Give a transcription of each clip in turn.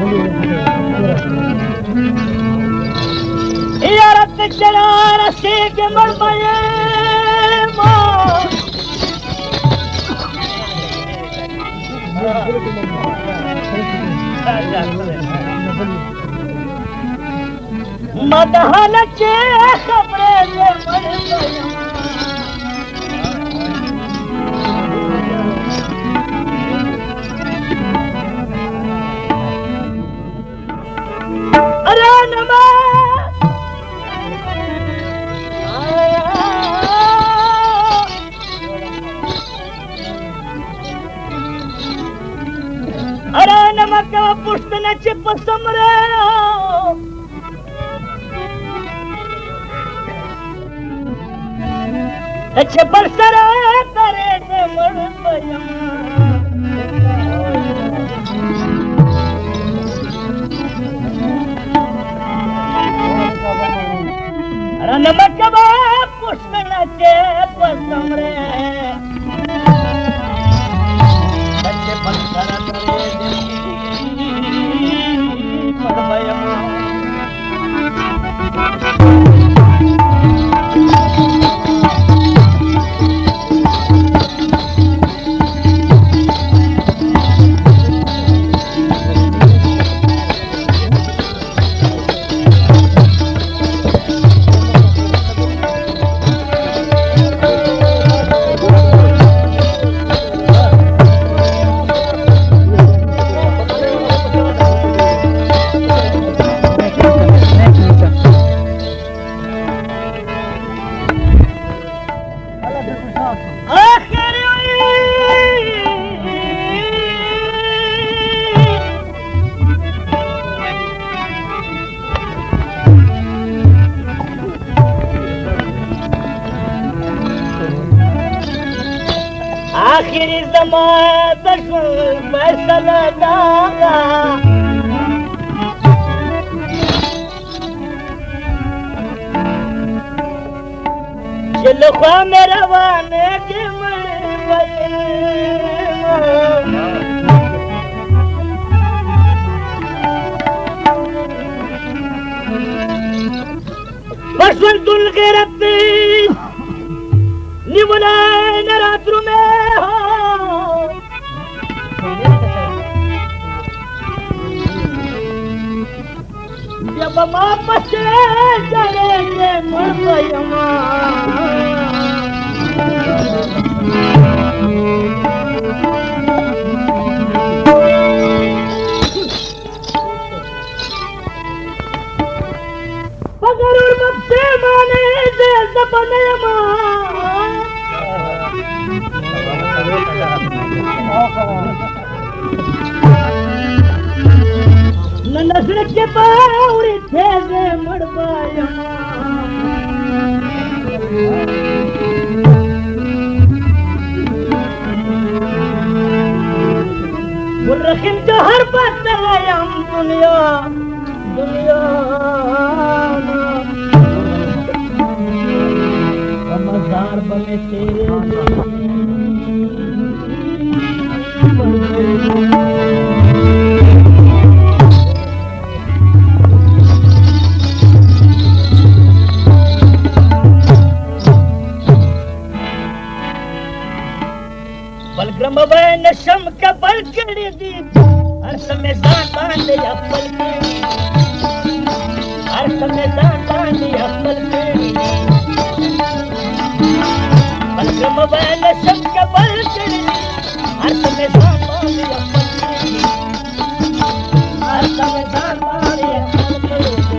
يا رب الجلال السيف مرمى ما دهلك خبره ارانا ما ارانا ما کا پښتنه چې په سمره چې پر سره ترې دې مړ پيم ارانا ما کا پښتنه چې په سمره چې پر سره ترې دې مړ پيم آخری زمان دشمن فیصله داغا چې له خوا مې روانه دې مړ ویم پښتون غیرت دی نیولای نه راتلو بیا به ما پسې ځړېږې مړ به یمه په غرور به پښېمانېږې زه به نه یمه ನನ್ನ ಸುರಕ್ಕೆ ಬಾವುರಿ ಸೇವೆ ಮಾಡಬಾಯ والرخيم جهر بطلعيام دنيا دنيا ومزار بمي تيري بلګرم به نشم کبل کړي دي هر سمې ځان باندې خپل کړي هر سمې ځان باندې خپل کړي بلګرم به نشم کبل کړي هر سمې ځان باندې خپل کړي هر سمې ځان باندې خپل کړي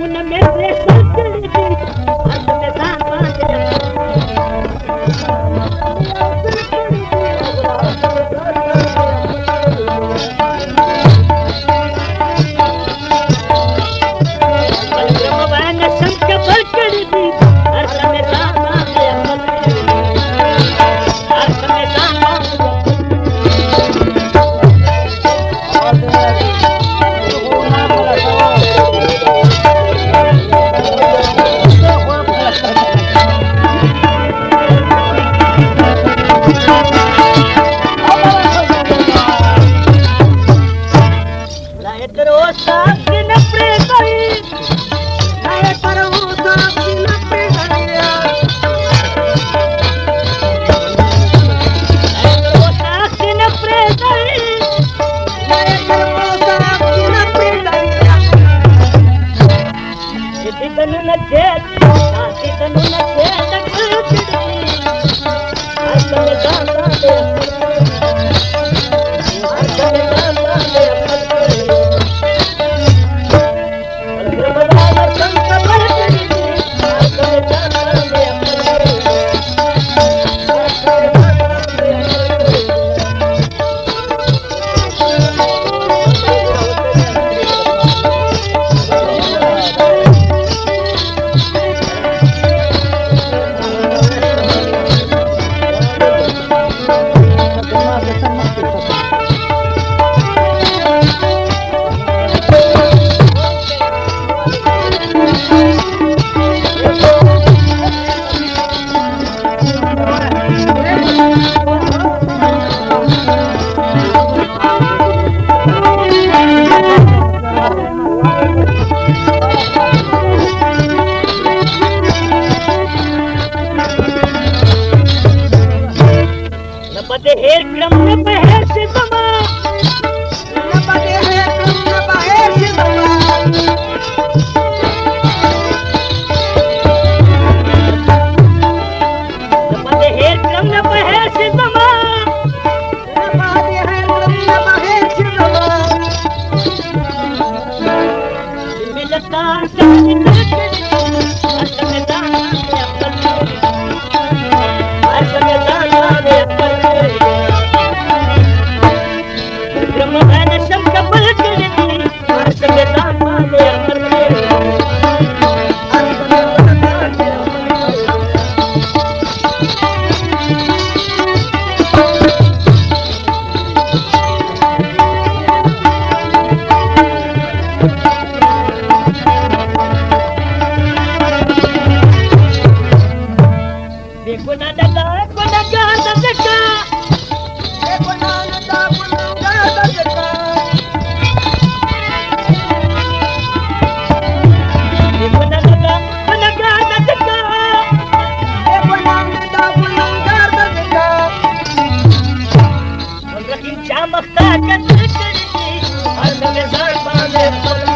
Una me presa مختار كتر كريم هر دم زار باندې